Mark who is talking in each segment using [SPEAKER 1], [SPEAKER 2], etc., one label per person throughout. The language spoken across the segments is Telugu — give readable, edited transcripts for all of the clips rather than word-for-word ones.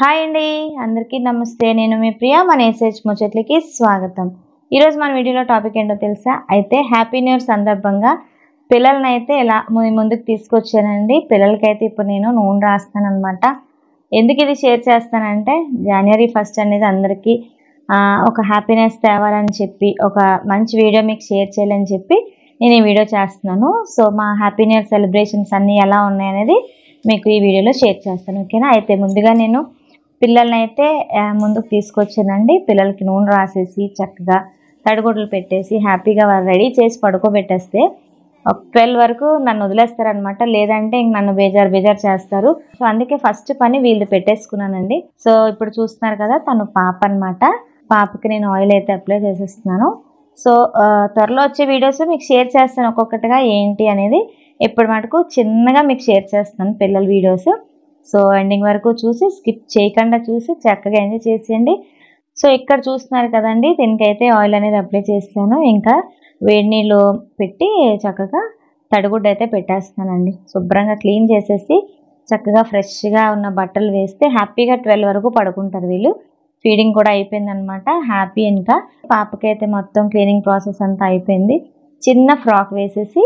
[SPEAKER 1] హాయ్ అండి, అందరికీ నమస్తే. నేను మీ ప్రియా. మన ఎస్హెచ్ ముచ్చట్లకి స్వాగతం. ఈరోజు మన వీడియోలో టాపిక్ ఏంటో తెలుసా? అయితే హ్యాపీ న్యూ ఇయర్ సందర్భంగా పిల్లల్ని అయితే ఎలా ముందుకు తీసుకొచ్చానండి. పిల్లలకైతే ఇప్పుడు నేను నూనె రాస్తాను అనమాట. ఎందుకు ఇది షేర్ చేస్తానంటే, జనవరి 1 అనేది అందరికీ ఒక హ్యాపీనెస్ తేవాలని చెప్పి, ఒక మంచి వీడియో మీకు షేర్ చేయాలని చెప్పి నేను ఈ వీడియో చేస్తున్నాను. సో మా హ్యాపీ న్యూ ఇయర్ సెలబ్రేషన్స్ అన్నీ ఎలా ఉన్నాయనేది మీకు ఈ వీడియోలో షేర్ చేస్తాను, ఓకేనా? అయితే ముందుగా నేను పిల్లల్ని అయితే ముందుకు తీసుకొచ్చానండి. పిల్లలకి నూనె రాసేసి చక్కగా తడిగుడ్లు పెట్టేసి హ్యాపీగా రెడీ చేసి పడుకోబెట్టేస్తే ఒక 12 వరకు నన్ను వదిలేస్తారనమాట. లేదంటే ఇంక నన్ను బేజారు చేస్తారు. సో అందుకే ఫస్ట్ పని వీళ్ళు పెట్టేసుకున్నానండి. సో ఇప్పుడు చూస్తున్నారు కదా, తను పాప అనమాట. పాపకి నేను ఆయిల్ అయితే అప్లై చేసేస్తున్నాను. సో త్వరలో వచ్చే వీడియోస్ మీకు షేర్ చేస్తాను ఒక్కొక్కటిగా ఏంటి అనేది. ఇప్పుడు మటుకు చిన్నగా మీకు షేర్ చేస్తాను పిల్లల వీడియోస్. సో ఎండింగ్ వరకు చూసి స్కిప్ చేయకుండా చూసి చక్కగా ఎంజాయ్ చేసేయండి. సో ఇక్కడ చూస్తున్నారు కదండి, దీనికైతే ఆయిల్ అనేది అప్లై చేస్తాను. ఇంకా వేడి నీళ్ళు పెట్టి చక్కగా తడిగుడ్డ అయితే పెట్టేస్తానండి. శుభ్రంగా క్లీన్ చేసేసి చక్కగా ఫ్రెష్గా ఉన్న బట్టలు వేస్తే హ్యాపీగా 12 వరకు పడుకుంటారు వీళ్ళు. ఫీడింగ్ కూడా అయిపోయిందనమాట. హ్యాపీ. ఇంకా పాపకైతే మొత్తం క్లీనింగ్ ప్రాసెస్ అంతా అయిపోయింది. చిన్న ఫ్రాక్ వేసేసి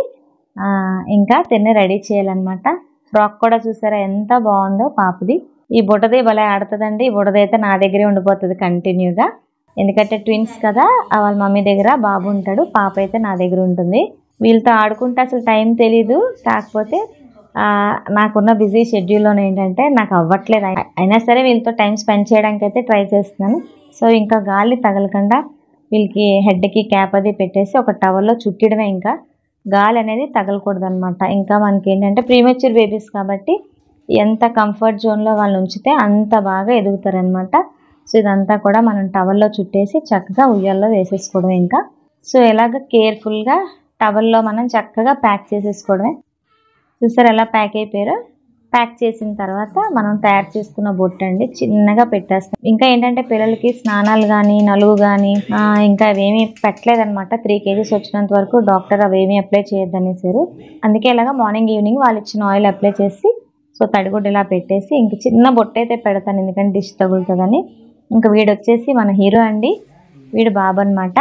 [SPEAKER 1] ఇంకా తిని రెడీ చేయాలన్నమాట. ఫ్రాక్ కూడా చూసారా ఎంత బాగుందో పాపది. ఈ బుడది భలే ఆడుతుందండి. ఈ బుడది అయితే నా దగ్గరే ఉండిపోతుంది కంటిన్యూగా. ఎందుకంటే ట్విన్స్ కదా, వాళ్ళ మమ్మీ దగ్గర బాబు ఉంటాడు, పాప అయితే నా దగ్గర ఉంటుంది. వీళ్ళతో ఆడుకుంటే అసలు టైం తెలీదు. కాకపోతే నాకున్న బిజీ షెడ్యూల్లో ఏంటంటే నాకు అవ్వట్లేదు. అయినా సరే వీళ్ళతో టైం స్పెండ్ చేయడానికి అయితే ట్రై చేస్తున్నాను. సో ఇంకా గాలి తగలకుండా వీళ్ళకి హెడ్కి క్యాప్ అది పెట్టేసి ఒక టవల్లో చుట్టడమే. ఇంకా గాలి అనేది తగలకూడదు అనమాట. ఇంకా మనకి ఏంటంటే ప్రీమెచ్యూర్ బేబీస్ కాబట్టి ఎంత కంఫర్ట్ జోన్లో వాళ్ళు ఉంచితే అంత బాగా ఎదుగుతారనమాట. సో ఇదంతా కూడా మనం టవల్లో చుట్టేసి చక్కగా ఉయ్యాల్లో వేసేసుకోవడం. ఇంకా సో ఎలాగ కేర్ఫుల్గా టవల్లో మనం చక్కగా ప్యాక్ చేసేసుకోవడమే. చూసారు ఎలా ప్యాక్ అయిపోయారో. ప్యాక్ చేసిన తర్వాత మనం తయారు చేసుకున్న బొట్టు అండి చిన్నగా పెట్టేస్తాం. ఇంకా ఏంటంటే పిల్లలకి స్నానాలు కానీ నలుగు కానీ ఇంకా అవేమీ పెట్టలేదనమాట. 3 kgs వచ్చినంత వరకు డాక్టర్ అవేమీ అప్లై చేయొద్దనేసారు. అందుకే ఇలాగా మార్నింగ్ ఈవినింగ్ వాళ్ళు ఇచ్చిన ఆయిల్ అప్లై చేసి సో తడిగుడ్డ ఇలా పెట్టేసి ఇంక చిన్న బొట్టు అయితే పెడతాను, ఎందుకంటే డిష్ తగులుతుందని. ఇంకా వీడు వచ్చేసి మన హీరో అండి. వీడు బాబు అనమాట.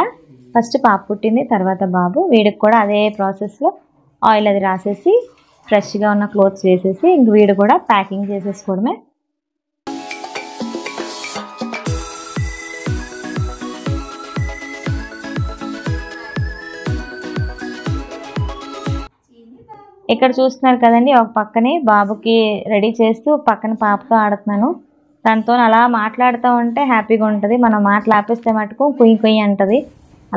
[SPEAKER 1] ఫస్ట్ పాప పుట్టింది, తర్వాత బాబు. వీడికి కూడా అదే ప్రాసెస్లో ఆయిల్ అది రాసేసి ఫ్రెష్గా ఉన్న క్లోత్స్ వేసేసి ఇంక వీడు కూడా ప్యాకింగ్ చేసేసుకోవడమే. ఇక్కడ చూస్తున్నారు కదండి, ఒక పక్కనే బాబుకి రెడీ చేస్తూ పక్కన పాపతో ఆడుతున్నాను. దాంతో అలా మాట్లాడుతూ ఉంటే హ్యాపీగా ఉంటుంది. మనం మాటలు ఆపేస్తే మటుకు కుయ్యి కుయ్యి అంటుంది.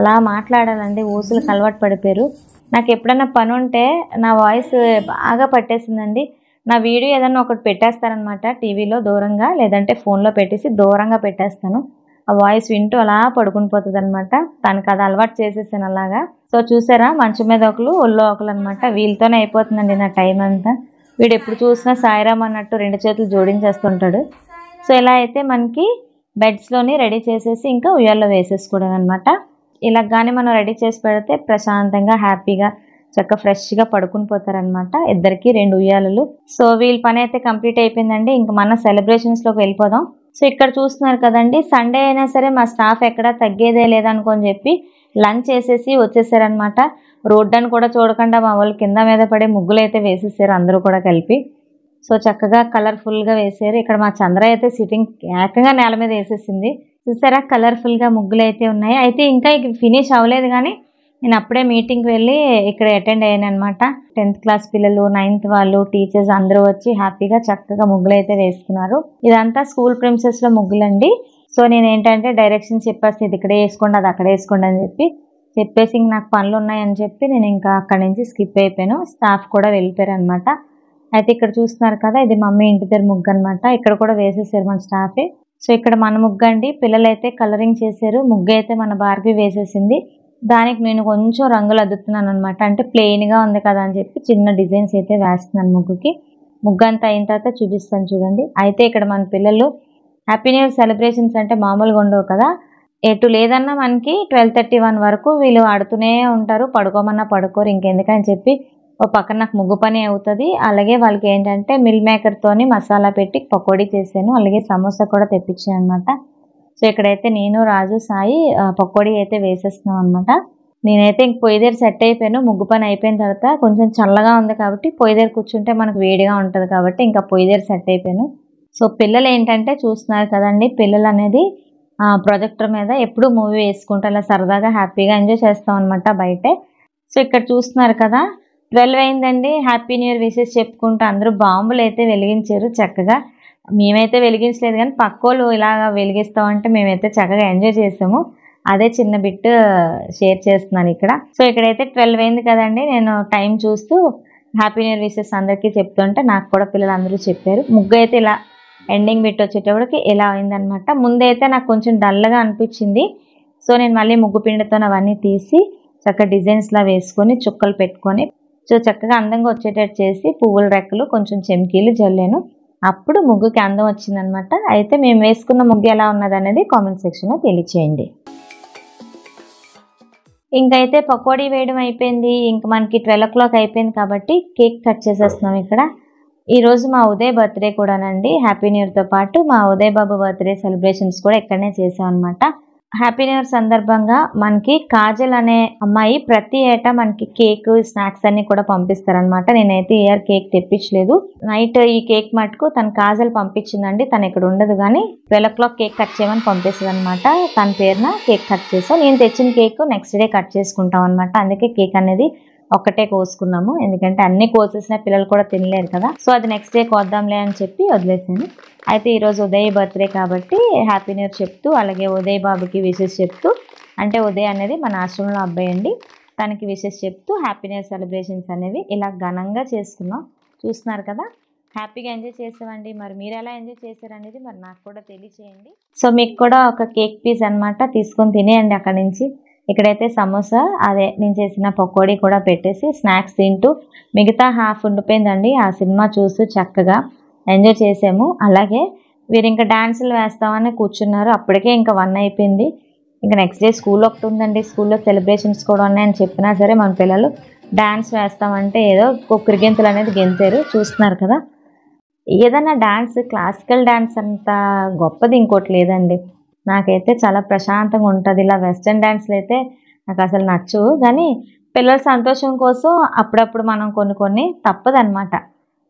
[SPEAKER 1] అలా మాట్లాడాలండి. ఊసులకు అలవాటు పడిపోయారు. నాకు ఎప్పుడైనా పని ఉంటే నా వాయిస్ బాగా పట్టేసిందండి. నా వీడియో ఏదన్నా ఒకటి పెట్టేస్తానమాట టీవీలో దూరంగా, లేదంటే ఫోన్లో పెట్టేసి దూరంగా పెట్టేస్తాను. ఆ వాయిస్ వింటూ అలా పడుకుని పోతుంది అనమాట. తనకు అది అలవాటు చేసేసాను అలాగా. సో చూసారా, మంచం మీద ఒకరు ఒళ్ళో ఒకరు అనమాట. వీళ్ళతోనే అయిపోతుందండి నా టైం అంతా. వీడు ఎప్పుడు చూసినా సాయిరామ్ అన్నట్టు 2 చేతులు జోడించేస్తుంటాడు. సో ఇలా అయితే మనకి బెడ్స్లోని రెడీ చేసేసి ఇంకా ఉయ్యాల్లో వేసేసుకోవడం అనమాట. ఇలా కానీ మనం రెడీ చేసి పెడితే ప్రశాంతంగా హ్యాపీగా చక్కగా ఫ్రెష్గా పడుకుని పోతారనమాట. ఇద్దరికి 2 ఉయ్యాలలు. సో వీళ్ళ పని అయితే కంప్లీట్ అయిపోయిందండి. ఇంకా మన సెలబ్రేషన్స్లోకి వెళ్ళిపోదాం. సో ఇక్కడ చూస్తున్నారు కదండి, సండే అయినా సరే మా స్టాఫ్ ఎక్కడా తగ్గేదే లేదనుకొని చెప్పి లంచ్ చేసేసి వచ్చేసారనమాట. రోడ్డుని కూడా చూడకుండా మా వాళ్ళు కింద మీద పడే ముగ్గులు అయితే వేసేసారు అందరూ కూడా కలిపి. సో చక్కగా కలర్ఫుల్గా వేసారు. ఇక్కడ మా చంద్ర అయితే సిట్టింగ్ ఏకంగా నేల మీద వేసేసింది. చూసారా, కలర్ఫుల్గా ముగ్గులు అయితే ఉన్నాయి. అయితే ఇంకా ఫినిష్ అవ్వలేదు, కానీ నేను అప్పుడే మీటింగ్కి వెళ్ళి ఇక్కడ అటెండ్ అయ్యాను అనమాట. 10th క్లాస్ పిల్లలు, 9th వాళ్ళు, టీచర్స్ అందరూ వచ్చి హ్యాపీగా చక్కగా ముగ్గులు అయితే వేసుకున్నారు. ఇదంతా స్కూల్ ప్రిమిసెస్లో ముగ్గులండి. సో నేను ఏంటంటే డైరెక్షన్ చెప్పేసి ఇది ఇక్కడే వేసుకోండి, అది అక్కడే వేసుకోండి అని చెప్పేసి ఇంక నాకు పనులు ఉన్నాయని చెప్పి నేను ఇంకా అక్కడి నుంచి స్కిప్ అయిపోయాను. స్టాఫ్ కూడా వెళ్ళిపోయారు అనమాట. అయితే ఇక్కడ చూస్తున్నారు కదా, ఇది మమ్మీ ఇంటి దగ్గర ముగ్గు అనమాట. ఇక్కడ కూడా వేసేసారు మన స్టాఫే. సో ఇక్కడ మన ముగ్గు అండి. పిల్లలు అయితే కలరింగ్ చేశారు. ముగ్గు అయితే మన బార్బీ వేసేసింది. దానికి నేను కొంచెం రంగులు అద్దుతున్నాను అనమాట. అంటే ప్లెయిన్గా ఉంది కదా అని చెప్పి చిన్న డిజైన్స్ అయితే వేస్తున్నాను ముగ్గుకి. ముగ్గు అంతా అయిన తర్వాత చూపిస్తాను చూడండి. అయితే ఇక్కడ మన పిల్లలు హ్యాపీ న్యూ ఇయర్ సెలబ్రేషన్స్ అంటే మామూలుగా ఉండవు కదా. ఎటు లేదన్నా మనకి 12:31 వరకు వీళ్ళు ఆడుతూనే ఉంటారు. పడుకోమన్నా పడుకోరు. ఇంకెందుకని చెప్పి ఓ పక్కన నాకు ముగ్గు పని అవుతుంది. అలాగే వాళ్ళకి ఏంటంటే మిల్ మేకర్తోని మసాలా పెట్టి పకోడీ చేశాను. అలాగే సమోసా కూడా తెప్పించాను అనమాట. సో ఇక్కడైతే నేను, రాజు, సాయి పకోడీ అయితే వేసేస్తున్నాం అనమాట. నేనైతే ఇంక పొయ్యి దగ్గర సెట్ అయిపోయాను. ముగ్గు పని అయిపోయిన తర్వాత కొంచెం చల్లగా ఉంది కాబట్టి పొయ్యి దగ్గర కూర్చుంటే మనకు వేడిగా ఉంటుంది కాబట్టి ఇంకా పొయ్యి దగ్గర సెట్ అయిపోయాను. సో పిల్లలు ఏంటంటే చూస్తున్నారు కదండి, పిల్లలు అనేది ప్రొజెక్టర్ మీద ఎప్పుడు మూవీ వేసుకుంటూ అలా సరదాగా హ్యాపీగా ఎంజాయ్ చేస్తాం అనమాట బయటే. సో ఇక్కడ చూస్తున్నారు కదా, 12 అయిందండి. హ్యాపీ న్యూ ఇయర్ విషెస్ చెప్పుకుంటూ అందరూ బాంబులు అయితే వెలిగించారు చక్కగా. మేమైతే వెలిగించలేదు కానీ పక్కోళ్ళు ఇలాగ వెలిగిస్తామంటే మేమైతే చక్కగా ఎంజాయ్ చేసాము. అదే చిన్న బిట్ షేర్ చేస్తున్నాను ఇక్కడ. సో ఇక్కడైతే 12 అయింది కదండి. నేను టైం చూస్తూ హ్యాపీ న్యూ ఇయర్ విషెస్ అందరికీ చెప్తుంటే నాకు కూడా పిల్లలు అందరూ చెప్పారు. ముగ్గు అయితే ఇలా ఎండింగ్ బిట్ వచ్చేటప్పటికి ఇలా అయిందనమాట. ముందైతే నాకు కొంచెం డల్గా అనిపించింది. సో నేను మళ్ళీ ముగ్గు పిండితో అవన్నీ తీసి చక్కగా డిజైన్స్లా వేసుకొని చుక్కలు పెట్టుకొని సో చక్కగా అందంగా వచ్చేటట్టు చేసి పువ్వుల రెక్కలు కొంచెం చెమ్కీలు జల్లాను. అప్పుడు ముగ్గుకి అందం వచ్చిందనమాట. అయితే మేము వేసుకున్న ముగ్గు ఎలా ఉన్నది అనేది కామెంట్ సెక్షన్లో తెలియచేయండి. ఇంకైతే పకోడీ వేయడం అయిపోయింది. ఇంక మనకి 12 o'clock అయిపోయింది కాబట్టి కేక్ కట్ చేసేస్తున్నాం ఇక్కడ. ఈరోజు మా ఉదయ్ బర్త్డే కూడానండి. హ్యాపీ న్యూ ఇయర్తో పాటు మా ఉదయ్ బాబు బర్త్డే సెలబ్రేషన్స్ కూడా ఇక్కడనే చేసాం అనమాట. హ్యాపీ న్యూ ఇయర్ సందర్భంగా మనకి కాజల్ అనే అమ్మాయి ప్రతి ఏటా మనకి కేక్, స్నాక్స్ అన్ని కూడా పంపిస్తారనమాట. నేనైతే ఇయర్ కేక్ తెప్పించలేదు. నైట్ ఈ కేక్ మటుకు తన కాజల్ పంపించిందండి. తను ఇక్కడ ఉండదు కానీ 12 o'clock కేక్ కట్ చేయమని పంపిస్తుంది అనమాట. తన పేరున కేక్ కట్ చేసాం. నేను తెచ్చిన కేక్ నెక్స్ట్ డే కట్ చేసుకుంటాం అనమాట. అందుకే కేక్ అనేది ఒక్కటే కోసుకున్నాము. ఎందుకంటే అన్ని కోసేసిన పిల్లలు కూడా తినలేరు కదా. సో అది నెక్స్ట్ డే కోద్దాంలే అని చెప్పి వదిలేసాను. అయితే ఈరోజు ఉదయ్ బర్త్డే కాబట్టి హ్యాపీ న్యూ ఇయర్ చెప్తూ అలాగే ఉదయ్ బాబుకి విషెస్ చెప్తూ, అంటే ఉదయ్ అనేది మన ఆశ్రమంలో అబ్బాయి అండి, తనకి విషెస్ చెప్తూ హ్యాపీ న్యూ ఇయర్ సెలబ్రేషన్స్ అనేవి ఇలా ఘనంగా చేసుకున్నాం. చూస్తున్నారు కదా, హ్యాపీగా ఎంజాయ్ చేసామండి. మరి మీరు ఎలా ఎంజాయ్ చేశారనేది మరి నాకు కూడా తెలియచేయండి. సో మీకు కూడా ఒక కేక్ పీస్ అనమాట తీసుకొని తినేయండి అక్కడి నుంచి. ఇక్కడైతే సమోసా అదే నేను చేసిన పకోడీ కూడా పెట్టేసి స్నాక్స్ తింటూ మిగతా హాఫ్ ఉండిపోయిందండి. ఆ సినిమా చూస్తూ చక్కగా ఎంజాయ్ చేసాము. అలాగే వీరు ఇంకా డాన్సులు వేస్తామని కూర్చున్నారు. అప్పటికే ఇంకా 1 అయిపోయింది. ఇంకా నెక్స్ట్ డే స్కూల్ ఒకటి ఉందండి. స్కూల్లో సెలబ్రేషన్స్ కూడా ఉన్నాయని చెప్పినా సరే మన పిల్లలు డాన్స్ వేస్తామంటే ఏదో కుక్కిరిగింతలు అనేది గెంతారు. చూస్తున్నారు కదా, ఏదైనా డాన్స్ క్లాసికల్ డాన్స్ అంత గొప్పది ఇంకోటి లేదండి. నాకైతే చాలా ప్రశాంతంగా ఉంటుంది. ఇలా వెస్ట్రన్ డాన్స్లు అయితే నాకు అసలు నచ్చవు. కానీ పిల్లల సంతోషం కోసం అప్పుడప్పుడు మనం కొన్ని తప్పదన్నమాట.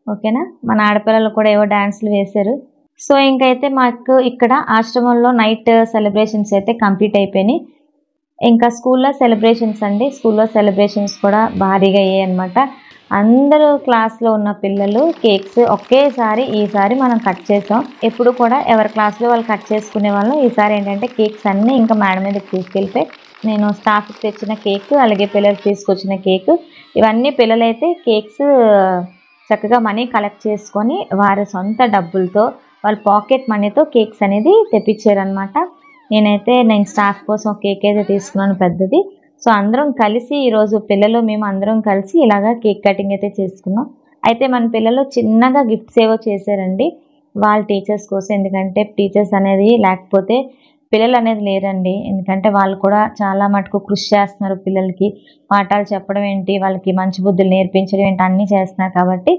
[SPEAKER 1] ఓకేనా, మన ఆడపిల్లలు కూడా ఏవో డాన్సులు వేశారు. సో ఇంకైతే మాకు ఇక్కడ ఆశ్రమంలో నైట్ సెలబ్రేషన్స్ అయితే కంప్లీట్ అయిపోయినాయి. ఇంకా స్కూల్లో సెలబ్రేషన్స్ అండి. స్కూల్లో సెలబ్రేషన్స్ కూడా భారీగా అయ్యాయి అనమాట. అందరూ క్లాస్లో ఉన్న పిల్లలు కేక్స్ ఒకేసారి ఈసారి మనం కట్ చేసాం. ఎప్పుడు కూడా ఎవరి క్లాస్లో వాళ్ళు కట్ చేసుకునే వాళ్ళం. ఈసారి ఏంటంటే కేక్స్ అన్నీ ఇంకా మేడం మీదకి తీసుకెళ్ళిపోయి నేను స్టాఫ్కి తెచ్చిన కేక్ అలాగే పిల్లలకి తీసుకొచ్చిన కేక్ ఇవన్నీ పిల్లలైతే కేక్స్ చక్కగా మనీ కలెక్ట్ చేసుకొని వారి సొంత డబ్బులతో వాళ్ళ పాకెట్ మనీతో కేక్స్ అనేది తెప్పించారనమాట. నేను స్టాఫ్ కోసం కేక్ అయితే తీసుకున్నాను పెద్దది. సో అందరం కలిసి ఈరోజు పిల్లలు మేము అందరం కలిసి ఇలాగా కేక్ కటింగ్ అయితే చేసుకున్నాం. అయితే మన పిల్లలు చిన్నగా గిఫ్ట్స్ ఏవో చేశారండి వాళ్ళ టీచర్స్ కోసం. ఎందుకంటే టీచర్స్ అనేది లేకపోతే పిల్లలు అనేది లేరండి. ఎందుకంటే వాళ్ళు కూడా చాలా మటుకు కృషి చేస్తున్నారు. పిల్లలకి పాఠాలు చెప్పడం ఏంటి, వాళ్ళకి మంచి బుద్ధులు నేర్పించడం ఏంటి అన్నీ చేస్తున్నారు. కాబట్టి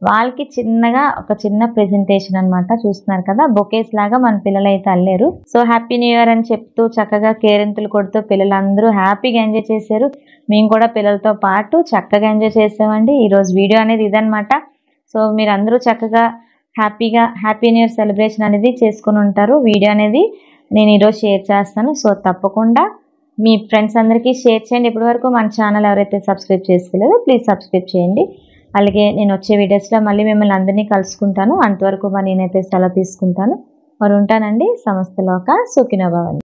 [SPEAKER 1] వాళ్ళకి చిన్నగా ఒక చిన్న ప్రెజెంటేషన్ అనమాట. చూస్తున్నారు కదా, బొకేస్ లాగా మన పిల్లలు అయితే అల్లారు. సో హ్యాపీ న్యూ ఇయర్ అని చెప్తూ చక్కగా కేరింతలు కొడుతూ పిల్లలందరూ హ్యాపీగా ఎంజాయ్ చేశారు. మేము కూడా పిల్లలతో పాటు చక్కగా ఎంజాయ్ చేసామండి. ఈరోజు వీడియో అనేది ఇదనమాట. సో మీరందరూ చక్కగా హ్యాపీగా హ్యాపీ న్యూ ఇయర్ సెలబ్రేషన్ అనేది చేసుకుని ఉంటారు. వీడియో అనేది నేను ఈరోజు షేర్ చేస్తాను. సో తప్పకుండా మీ ఫ్రెండ్స్ అందరికీ షేర్ చేయండి. ఇప్పటివరకు మన ఛానల్ ఎవరైతే సబ్స్క్రైబ్ చేసుకోలేదో ప్లీజ్ సబ్స్క్రైబ్ చేయండి. అలాగే నేను వచ్చే వీడియోస్లో మళ్ళీ మిమ్మల్ని అందరినీ కలుసుకుంటాను. అంతవరకు మరి నేనైతే సెలవు తీసుకుంటాను. మరి ఉంటానండి. సమస్త లోక సుఖినో భవంతు.